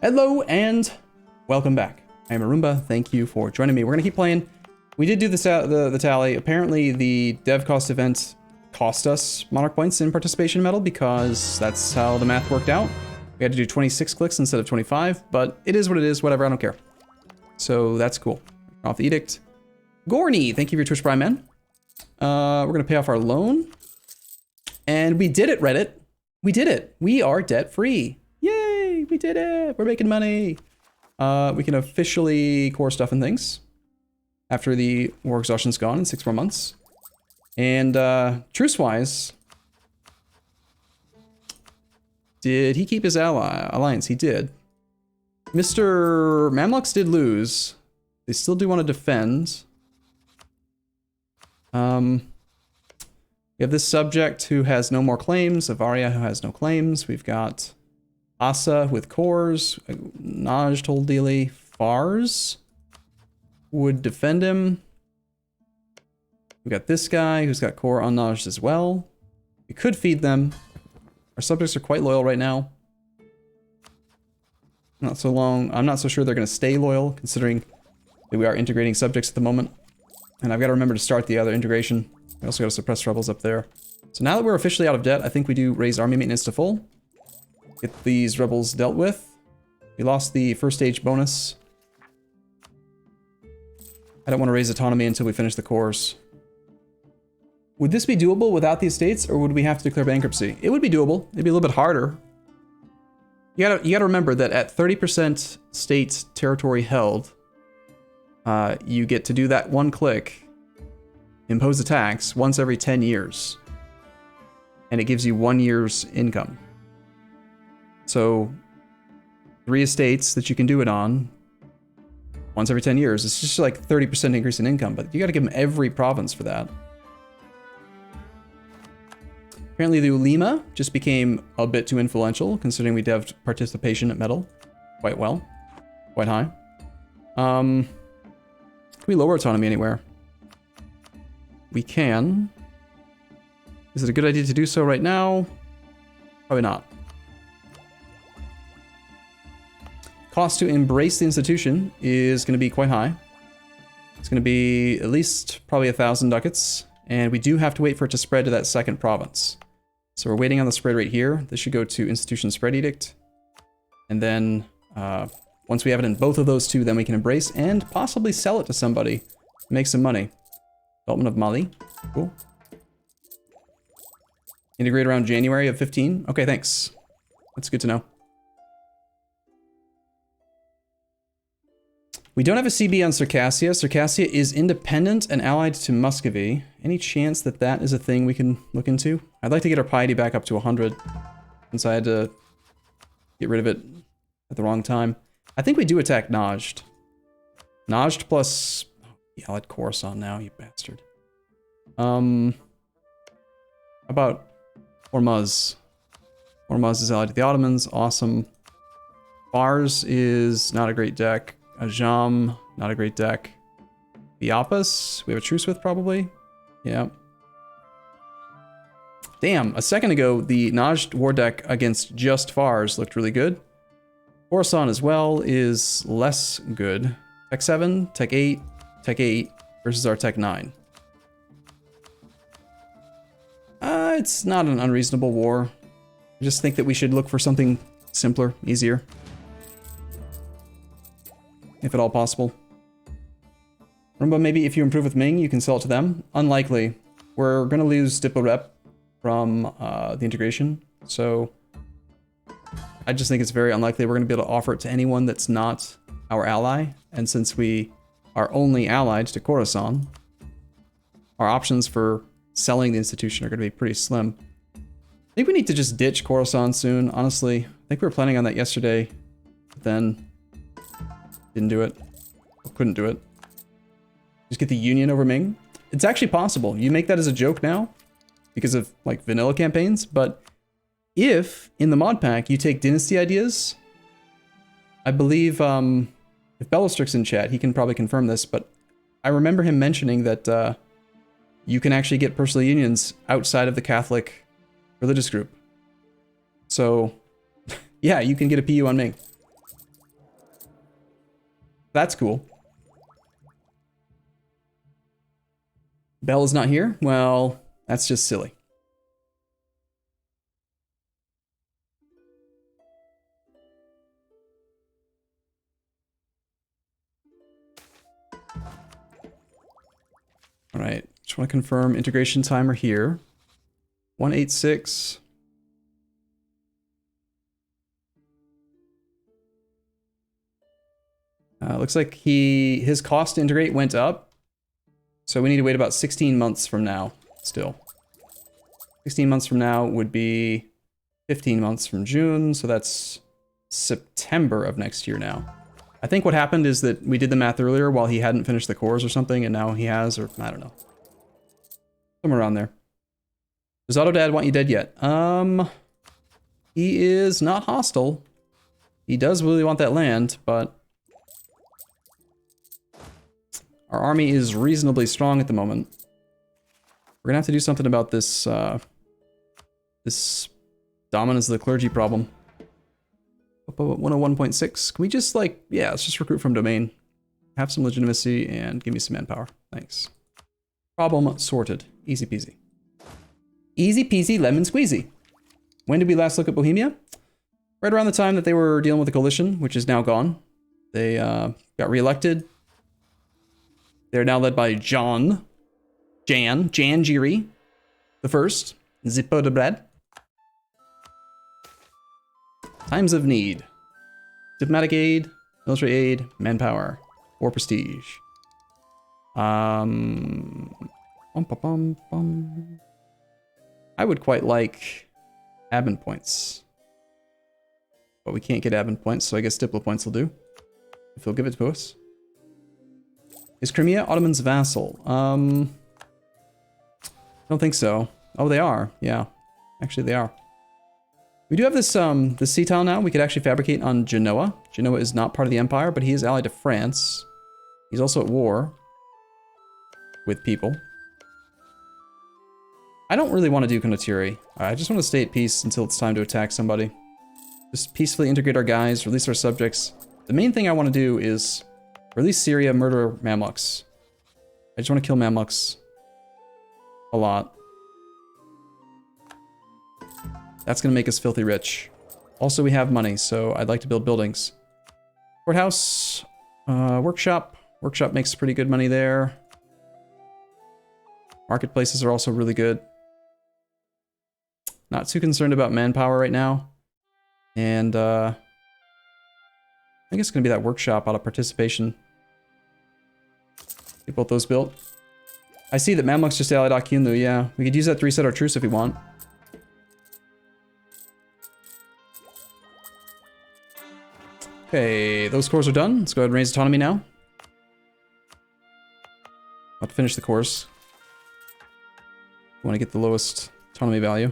Hello and welcome back. I am Arumba. Thank you for joining me. We're gonna keep playing. We did do the tally. Apparently the dev cost event cost us monarch points in participation medal because that's how the math worked out. We had to do 26 clicks instead of 25, but it is what it is. Whatever, I don't care. So that's cool. Off the edict. Gorny, thank you for your Twitch Prime, man. We're gonna pay off our loan. And we did it, Reddit. We did it. We are debt free. Yay, we did it. We're making money. We can officially core stuff and things after the war exhaustion's gone in 6 more months. And truce-wise, did he keep his alliance? He did. Mr. Mamluks did lose. They still do want to defend. We have this subject who has no more claims, Avaria who has no claims. We've got Asa with cores, Naj told Dealey, Fars would defend him. We got this guy who's got core on Naj as well. We could feed them. Our subjects are quite loyal right now. I'm not so sure they're going to stay loyal, considering that we are integrating subjects at the moment. And I've got to remember to start the other integration. We also got to suppress rebels up there. So now that we're officially out of debt, I think we do raise army maintenance to full. Get these rebels dealt with. We lost the first stage bonus. I don't want to raise autonomy until we finish the cores. Would this be doable without the estates, or would we have to declare bankruptcy? It would be doable. It'd be a little bit harder. You gotta remember that at 30% state territory held, you get to do that one click, impose a tax once every 10 years. And it gives you 1 year's income. So 3 estates that you can do it on once every 10 years. It's just like 30% increase in income, but you gotta give them every province for that. Apparently the Ulema just became a bit too influential, considering we devved participation at medal quite well, quite high. Can we lower autonomy anywhere? We can. Is it a good idea to do so right now? Probably not. Cost to embrace the institution is going to be quite high. It's going to be at least probably 1,000 ducats, and we do have to wait for it to spread to that second province. So we're waiting on the spread right here. This should go to institution spread edict. And then once we have it in both of those two, then we can embrace and possibly sell it to somebody to make some money. Development of Mali. Cool. Integrate around January of 15. Okay, thanks. That's good to know. We don't have a CB on Circassia. Circassia is independent and allied to Muscovy. Any chance that that is a thing we can look into? I'd like to get our piety back up to 100, since I had to get rid of it at the wrong time. I think we do attack Najd. Najd plus... Yeah, I'll let Khorasan now, you bastard. How about Hormuz? Hormuz is allied to the Ottomans. Awesome. Fars is not a great deck. Ajam, not a great deck. Biapas, we have a truce with probably. Yeah. Damn, a second ago, the Najd war deck against just Fars looked really good. Khorasan as well is less good. Tech 7, Tech 8, Tech 8 versus our Tech 9. It's not an unreasonable war. I just think that we should look for something simpler, easier. If at all possible. Arumba, maybe if you improve with Ming, you can sell it to them. Unlikely. We're gonna lose Diplo Rep from the integration, so I just think it's very unlikely we're gonna be able to offer it to anyone that's not our ally. And since we are only allied to Khorasan, our options for selling the institution are gonna be pretty slim. I think we need to just ditch Khorasan soon, honestly. I think we were planning on that yesterday, but then didn't do it. Or couldn't do it. Just get the Union over Ming. It's actually possible. You make that as a joke now because of like vanilla campaigns, but if in the mod pack you take dynasty ideas, I believe if Bellastrick's in chat, he can probably confirm this, but I remember him mentioning that you can actually get personal unions outside of the Catholic religious group. So yeah, you can get a PU on Ming. That's cool. Bell is not here? Well, that's just silly. All right, just want to confirm integration timer here. 186. Looks like his cost to integrate went up. So we need to wait about 16 months from now still. 16 months from now would be 15 months from June. So that's September of next year now. I think what happened is that we did the math earlier while he hadn't finished the cores or something, and now he has, or I don't know. Somewhere around there. Does Autodad want you dead yet? He is not hostile. He does really want that land, but our army is reasonably strong at the moment. We're gonna have to do something about this, this dominance of the clergy problem. 101.6. Can we just like, yeah, let's just recruit from domain. Have some legitimacy and give me some manpower. Thanks. Problem sorted. Easy peasy. Easy peasy lemon squeezy. When did we last look at Bohemia? Right around the time that they were dealing with the coalition, which is now gone. They got reelected. They're now led by Jan Giri, the first, Zippo de Brad. Times of need. Diplomatic aid, military aid, manpower, or prestige. I would quite like admin points. But we can't get admin points, so I guess Diplo points will do. If he'll give it to us. Is Crimea Ottoman's vassal? Don't think so. Oh, they are. Yeah. Actually, they are. We do have this sea tile now. We could actually fabricate on Genoa. Genoa is not part of the empire, but he is allied to France. He's also at war with people. I don't really want to do Condottieri. I just want to stay at peace until it's time to attack somebody. Just peacefully integrate our guys, release our subjects. The main thing I want to do is release Syria, murder Mamluks. I just want to kill Mamluks a lot. That's going to make us filthy rich. Also, we have money, so I'd like to build buildings. Courthouse, workshop. Workshop makes pretty good money there. Marketplaces are also really good. Not too concerned about manpower right now. And I think it's going to be that workshop out of participation. Get both those built. I see that Mamluks just allied Akyunlu, yeah. We could use that to reset our truce if we want. Okay, those cores are done. Let's go ahead and raise autonomy now. I'll have to finish the course. We want to get the lowest autonomy value.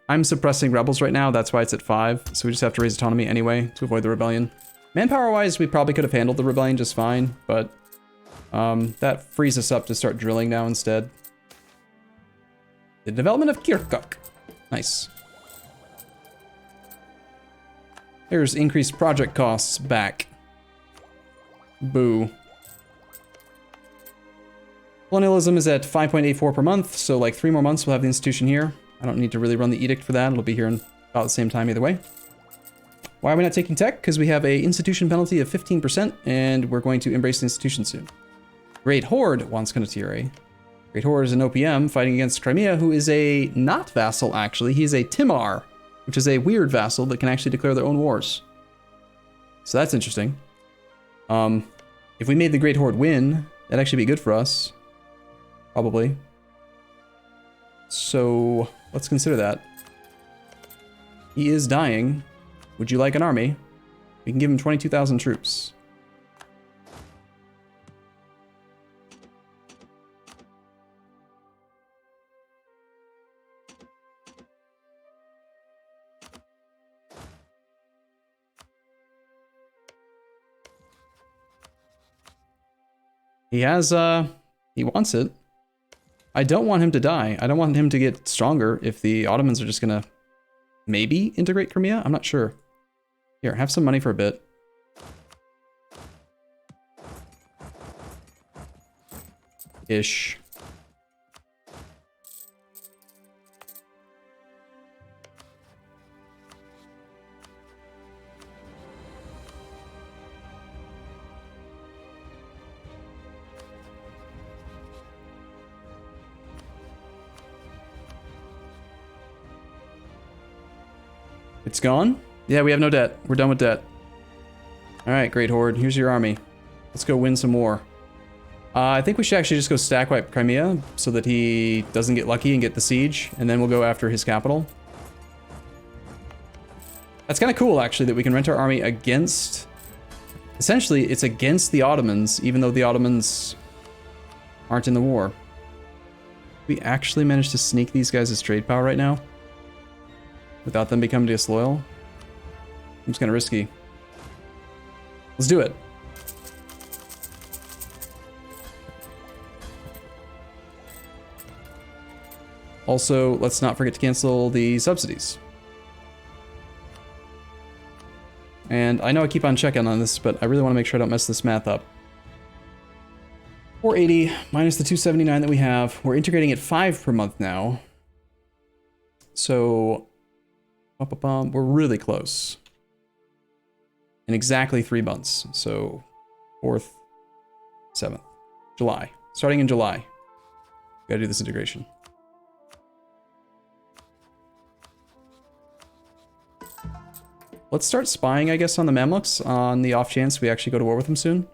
I'm suppressing rebels right now, that's why it's at 5, so we just have to raise autonomy anyway to avoid the rebellion. Manpower-wise, we probably could have handled the rebellion just fine, but that frees us up to start drilling now instead. The development of Kirkuk. Nice. There's increased project costs back. Boo. Colonialism is at 5.84 per month, so like 3 more months we'll have the institution here. I don't need to really run the edict for that. It'll be here in about the same time either way. Why are we not taking tech? Because we have a institution penalty of 15%, and we're going to embrace the institution soon. Great Horde wants Condottieri. Great Horde is an OPM fighting against Crimea, who is a not vassal, actually. He's a Timar, which is a weird vassal that can actually declare their own wars. So that's interesting. If we made the Great Horde win, that'd actually be good for us. Probably. So let's consider that. He is dying. Would you like an army? We can give him 22,000 troops. He has, he wants it. I don't want him to die. I don't want him to get stronger if the Ottomans are just gonna maybe integrate Crimea. I'm not sure. Here, have some money for a bit. Ish. It's gone? Yeah, we have no debt. We're done with debt. Alright, Great Horde. Here's your army. Let's go win some war. I think we should actually just go stack wipe Crimea so that he doesn't get lucky and get the siege, and then we'll go after his capital. That's kind of cool, actually, that we can rent our army against... Essentially, it's against the Ottomans, even though the Ottomans aren't in the war. We actually managed to sneak these guys as trade power right now without them becoming disloyal. Seems kind of risky. Let's do it. Also, let's not forget to cancel the subsidies. And I know I keep on checking on this, but I really want to make sure I don't mess this math up. 480 minus the 279 that we have. We're integrating at 5 per month now. So, we're really close. In exactly 3 months. So, 4th, 7th, July. Starting in July. We gotta do this integration. Let's start spying, I guess, on the Mamluks on the off chance we actually go to war with them soon.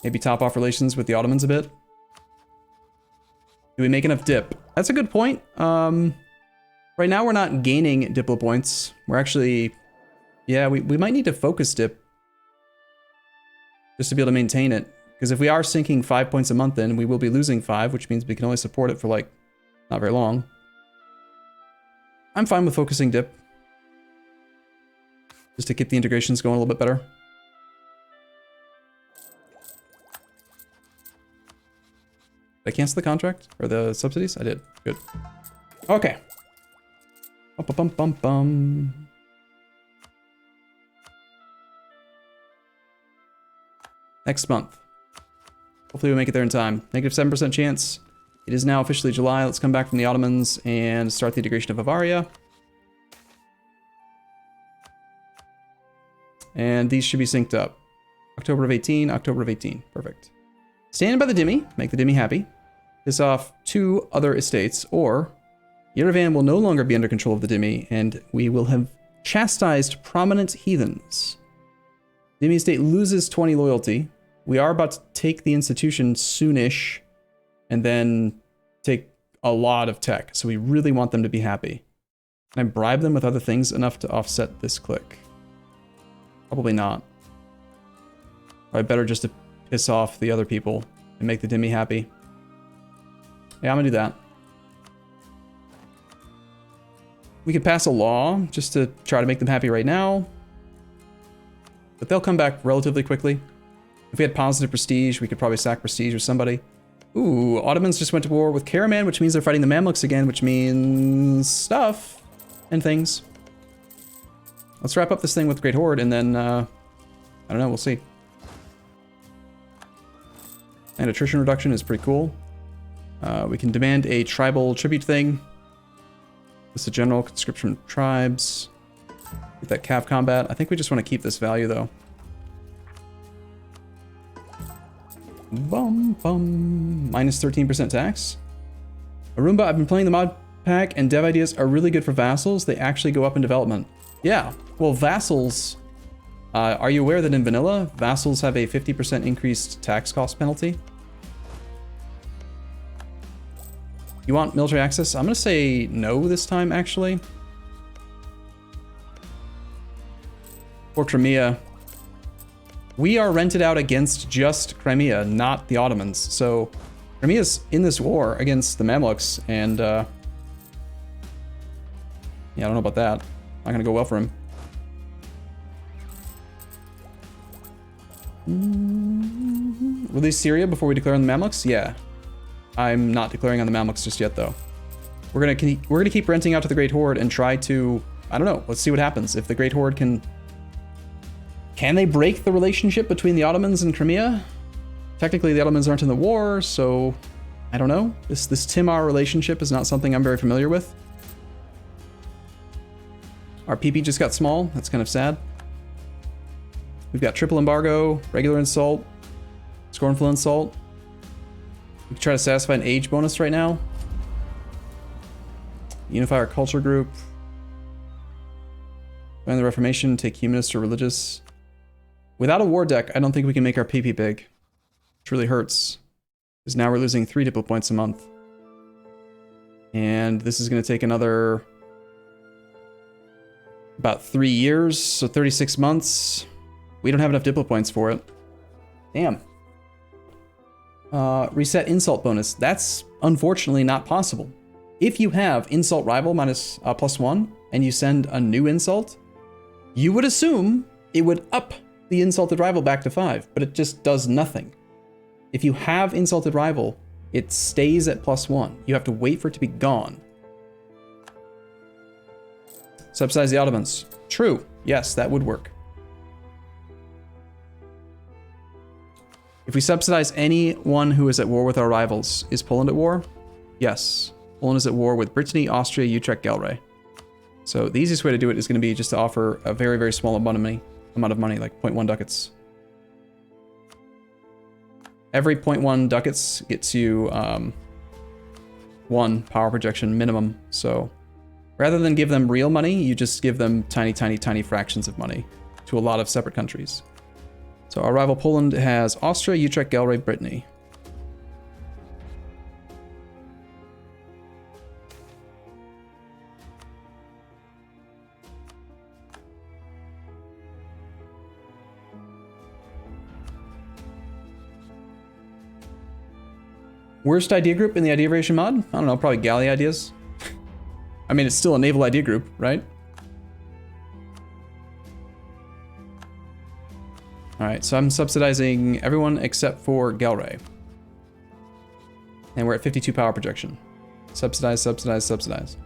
Maybe top off relations with the Ottomans a bit. Do we make enough dip? That's a good point. Right now we're not gaining Diplo points. We're actually... Yeah, we might need to focus dip. Just to be able to maintain it. Because if we are sinking 5 points a month, then we will be losing 5, which means we can only support it for, like, not very long. I'm fine with focusing dip. Just to keep the integrations going a little bit better. Did I cancel the contract? Or the subsidies? I did. Good. Okay. Bum. Next month. Hopefully we make it there in time. Negative 7% chance. It is now officially July. Let's come back from the Ottomans and start the integration of Bavaria. And these should be synced up. October of 18, October of 18. Perfect. Stand by the Dhimmi. Make the Dhimmi happy. Piss off 2 other estates, or Yerevan will no longer be under control of the Dhimmi, and we will have chastised prominent heathens. Dhimmi estate loses 20 loyalty. We are about to take the institution soonish, and then take a lot of tech. So we really want them to be happy. Can I bribe them with other things enough to offset this click? Probably not. Probably better just to piss off the other people and make the Dhimmi happy. Yeah, I'm gonna do that. We could pass a law just to try to make them happy right now. But they'll come back relatively quickly. If we had positive prestige, we could probably sack prestige with somebody. Ooh, Ottomans just went to war with Karaman, which means they're fighting the Mamluks again, which means stuff and things. Let's wrap up this thing with Great Horde, and then, I don't know, we'll see. And attrition reduction is pretty cool. We can demand a tribal tribute thing. This is a general conscription of tribes. Get that cav combat. I think we just want to keep this value, though. Minus 13% tax. Arumba, I've been playing the mod pack, and dev ideas are really good for vassals. They actually go up in development. Yeah, well, vassals... are you aware that in vanilla, vassals have a 50% increased tax cost penalty? You want military access? I'm gonna say no this time, actually. For Crimea. We are rented out against just Crimea, not the Ottomans. So Crimea's in this war against the Mamluks, and yeah, I don't know about that. Not gonna go well for him. Release Syria before we declare on the Mamluks? Yeah. I'm not declaring on the Mamluks just yet, though. We're gonna keep renting out to the Great Horde and try to... I don't know. Let's see what happens. If the Great Horde can... Can they break the relationship between the Ottomans and Crimea? Technically, the Ottomans aren't in the war, so... I don't know. This Timar relationship is not something I'm very familiar with. Our PP just got small. That's kind of sad. We've got triple embargo, regular insult, scornful insult. We can try to satisfy an age bonus right now. Unify our culture group. Join the Reformation, take humanist or religious. Without a war deck, I don't think we can make our PP big. Which really hurts. Because now we're losing 3 diplo points a month. And this is going to take another... about 3 years, so 36 months. We don't have enough diplo points for it. Damn. Reset insult bonus. That's unfortunately not possible. If you have insult rival minus +1 and you send a new insult, you would assume it would up the insulted rival back to 5, but it just does nothing. If you have insulted rival, it stays at +1. You have to wait for it to be gone. Subsidize the Ottomans. True. Yes, that would work. If we subsidize anyone who is at war with our rivals, is Poland at war? Yes. Poland is at war with Brittany, Austria, Utrecht, Galway. So the easiest way to do it is going to be just to offer a very, very small amount of money, like 0.1 ducats. Every 0.1 ducats gets you 1 power projection minimum. So rather than give them real money, you just give them tiny, tiny, tiny fractions of money to a lot of separate countries. So our rival Poland has Austria, Utrecht, Galway, Brittany. Worst idea group in the idea variation mod? I don't know, probably galley ideas. I mean, it's still a naval idea group, right? All right, so I'm subsidizing everyone except for Galray. And we're at 52 power projection. Subsidize, subsidize, subsidize.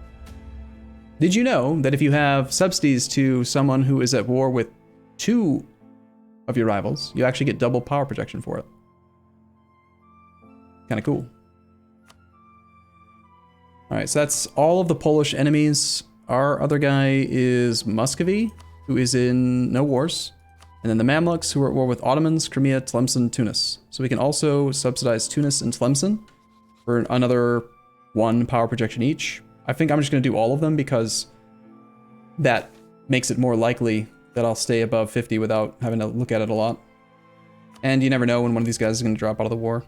Did you know that if you have subsidies to someone who is at war with 2 of your rivals, you actually get double power projection for it? Kind of cool. All right, so that's all of the Polish enemies. Our other guy is Muscovy, who is in no wars. And then the Mamluks, who are at war with Ottomans, Crimea, Tlemcen, Tunis. So we can also subsidize Tunis and Tlemcen for another 1 power projection each. I think I'm just going to do all of them because that makes it more likely that I'll stay above 50 without having to look at it a lot. And you never know when one of these guys is going to drop out of the war.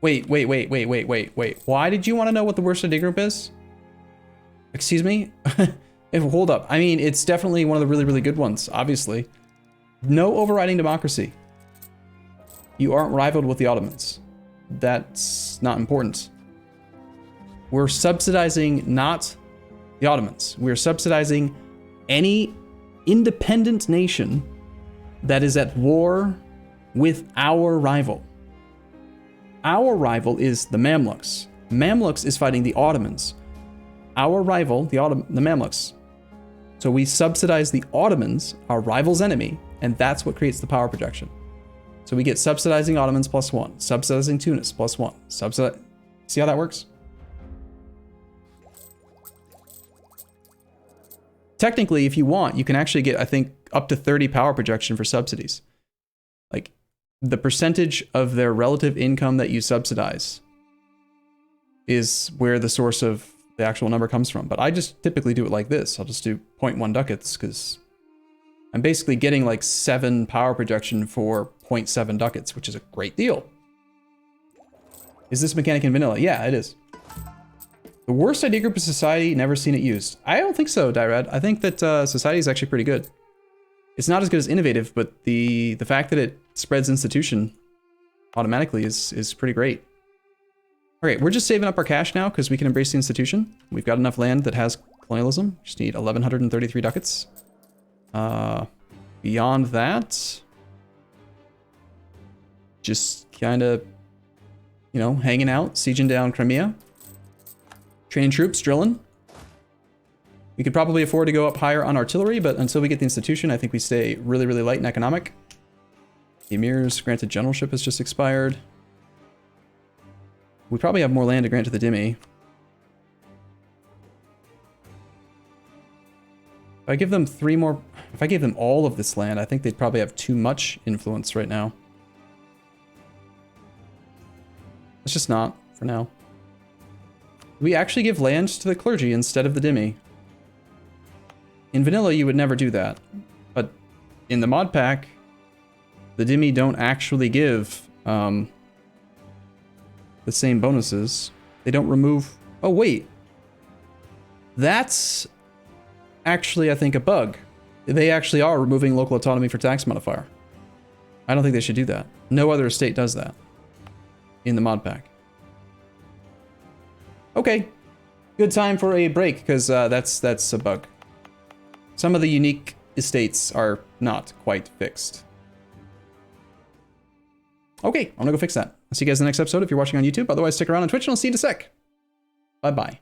Wait. Why did you want to know what the worst idea group is? Excuse me? Hold up. I mean, it's definitely one of the really, really good ones, obviously. No overriding democracy. You aren't rivaled with the Ottomans. That's not important. We're subsidizing not the Ottomans. We're subsidizing any independent nation that is at war with our rival. Our rival is the Mamluks. Mamluks is fighting the Ottomans. Our rival, the Mamluks. So we subsidize the Ottomans, our rival's enemy, and that's what creates the power projection. So we get subsidizing Ottomans +1, subsidizing Tunis +1, See how that works? Technically, if you want, you can actually get, I think, up to 30 power projection for subsidies. Like, the percentage of their relative income that you subsidize is where the source of the actual number comes from. But I just typically do it like this. I'll just do 0.1 ducats because I'm basically getting like 7 power projection for 0.7 ducats, which is a great deal. Is this mechanic in vanilla? Yeah, it is. The worst idea group of society, never seen it used. I don't think so, Dyrad. I think that society is actually pretty good. It's not as good as innovative, but the fact that it spreads institution automatically is pretty great. Okay, we're just saving up our cash now because we can embrace the institution. We've got enough land that has colonialism. Just need 1,133 ducats. Beyond that, just kind of, you know, hanging out, sieging down Crimea, training troops, drilling. We could probably afford to go up higher on artillery, but until we get the institution, I think we stay really, really light in economic. The Emir's granted generalship has just expired. We probably have more land to grant to the Dhimmi. If I give them 3 more... If I gave them all of this land, I think they'd probably have too much influence right now. It's just not, for now. We actually give land to the clergy instead of the Dhimmi. In vanilla, you would never do that. But in the mod pack, the Dhimmi don't actually give the same bonuses. They don't remove... Oh, wait. That's actually, I think, a bug. They actually are removing local autonomy for tax modifier. I don't think they should do that. No other estate does that in the mod pack. Okay. Good time for a break, because that's a bug. Some of the unique estates are not quite fixed. Okay, I'm gonna go fix that. I'll see you guys in the next episode if you're watching on YouTube. Otherwise, stick around on Twitch and I'll see you in a sec. Bye-bye.